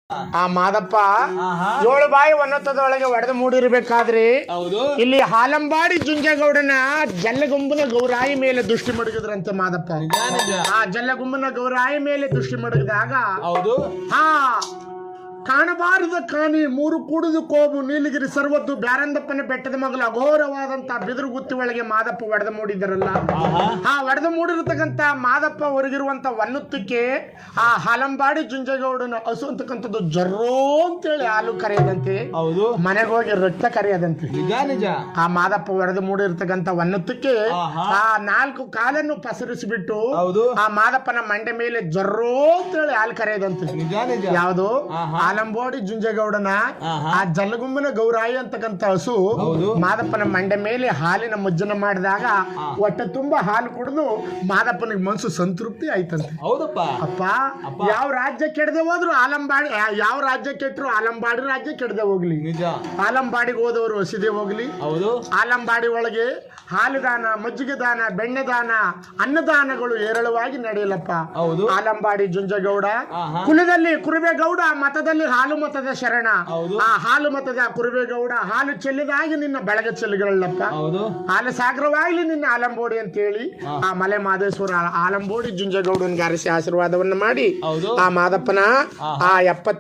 ಆ ಮಾದಪ್ಪ ಏಳು ಬಾಯಿ ಒನ್ನತ್ತದೊಳಗೆ ಒಡೆದು ಮೂಡಿರ್ಬೇಕಾದ್ರೆ ಇಲ್ಲಿ ಹಾಲಂಬಾಡಿ ಜುಂಜೇಗೌಡನ ಜಲ್ಲಗುಂಬನ ಗೌರಾಯಿ ಮೇಲೆ ದೃಷ್ಟಿ ಮಡಗಿದ್ರಂತೆ ಮಾದಪ್ಪ. ಆ ಜಲ್ಲಗುಂಬನ ಗೌರಾಯಿ ಮೇಲೆ ದೃಷ್ಟಿ ಮಡಗಿದಾಗ ಹಾ ಕಾಣಬಾರದ ಕಾಣಿ ಮೂರು ಕೂಡುದು ಕೋಬು ನೀಲಗಿರಿ ಸರ್ವದ್ದು ಬ್ಯಾರಂದಪ್ಪನ ಬೆಟ್ಟದ ಮಗಲು ಅಘೋರವಾದಂತ ಬಿದಿರು ಗುತ್ತಿ ಒಳಗೆ ಮಾದಪ್ಪ ಒಡೆದು ಮೂಡಿದರಲ್ಲ. ಆ ಒಡೆದು ಮೂಡಿರತಕ್ಕಂತ ಮಾದಪ್ಪ ಹೊರಗಿರುವಂತ ವನ್ನುತ್ತಕ್ಕೆ ಆ ಹಾಲಂಬಾಡಿ ಜುಂಜೇಗೌಡನ ಹಸು ಅಂತಕ್ಕಂಥದ್ದು ಜರ್ರೋ ಅಂತೇಳಿ ಹಾಲು ಕರೆಯದಂತೆ, ಮನೆಗೆ ಹೋಗಿ ರಕ್ತ ಕರೆಯದಂತೆ. ಆ ಮಾದಪ್ಪ ಒಡೆದು ಮೂಡಿರ್ತಕ್ಕಂಥ ವನ್ನುತ್ತಕ್ಕೆ ಆ ನಾಲ್ಕು ಕಾಲನ್ನು ಪಸರಿಸಿಬಿಟ್ಟು ಆ ಮಾದಪ್ಪನ ಮಂಡೆ ಮೇಲೆ ಜರ್ರೋ ಅಂತೇಳಿ ಹಾಲು ಕರೆಯದಂತೆ. ಯಾವುದು ಹಾಲಂಬಾಡಿ ಜುಂಜೇಗೌಡನ ಆ ಜಲ್ಲಗುಂಬನ ಗೌರಾಯಿ ಅಂತಕ್ಕಂಥ ಹಸು ಮಾದಪ್ಪನ ಮಂಡೆ ಮೇಲೆ ಹಾಲಿನ ಮುಜ್ಜನ ಮಾಡಿದಾಗ ಹೊಟ್ಟೆ ತುಂಬಾ ಹಾಲು ಕುಡಿದು ಮಾದಪ್ಪನಿಗೆ ಮನಸ್ಸು ಸಂತೃಪ್ತಿ ಆಯ್ತಂತೆ. ಅಪ್ಪ ಯಾವ ರಾಜ್ಯ ಕೆಡದೆ ಹೋದ್ರು ಆಲಂಬಾಡಿ, ಯಾವ ರಾಜ್ಯ ಕೆಟ್ಟರು ಆಲಂಬಾಡಿ ರಾಜ್ಯ ಕೆಡದೆ ಹೋಗ್ಲಿ, ಆಲಂಬಾಡಿಗೆ ಹೋದವರು ಹಸಿದೆ ಹೋಗ್ಲಿ. ಆಲಂಬಾಡಿ ಒಳಗೆ ಹಾಲು ದಾನ, ಮಜ್ಜಿಗೆ ದಾನ, ಬೆಣ್ಣೆ ದಾನ, ಅನ್ನದಾನಗಳು ಹೇರಳವಾಗಿ ನಡೆಯಲಪ್ಪ. ಆಲಂಬಾಡಿ ಜುಂಜೇಗೌಡ ಕುಲದಲ್ಲಿ ಕುರುಬೇಗೌಡ, ಮತದಲ್ಲಿ ಹಾಲು ಮತದ ಶರಣ. ಆ ಹಾಲು ಮತದ ಕುರುಬೇಗೌಡ ಹಾಲು ಚೆಲ್ಲಿದಾಗಿ ನಿನ್ನ ಬೆಳಗ ಚೆಲ್ಲಿಗಳಲ್ಲಪ್ಪ, ಹಾಲು ಸಾಗರವಾಗ್ಲಿ ನಿನ್ನ ಆಲಂಬೋಡಿ ಅಂತ ಹೇಳಿ ಆ ಮಲೆ ಮಾದೇಶ್ವರ ಆಲಂಬೋಡಿ ಜುಂಜೇಗೌಡನ್ಗೆ ಆರಿಸಿ ಆಶೀರ್ವಾದವನ್ನ ಮಾಡಿ ಆ ಮಾದಪ್ಪನ ಆ 70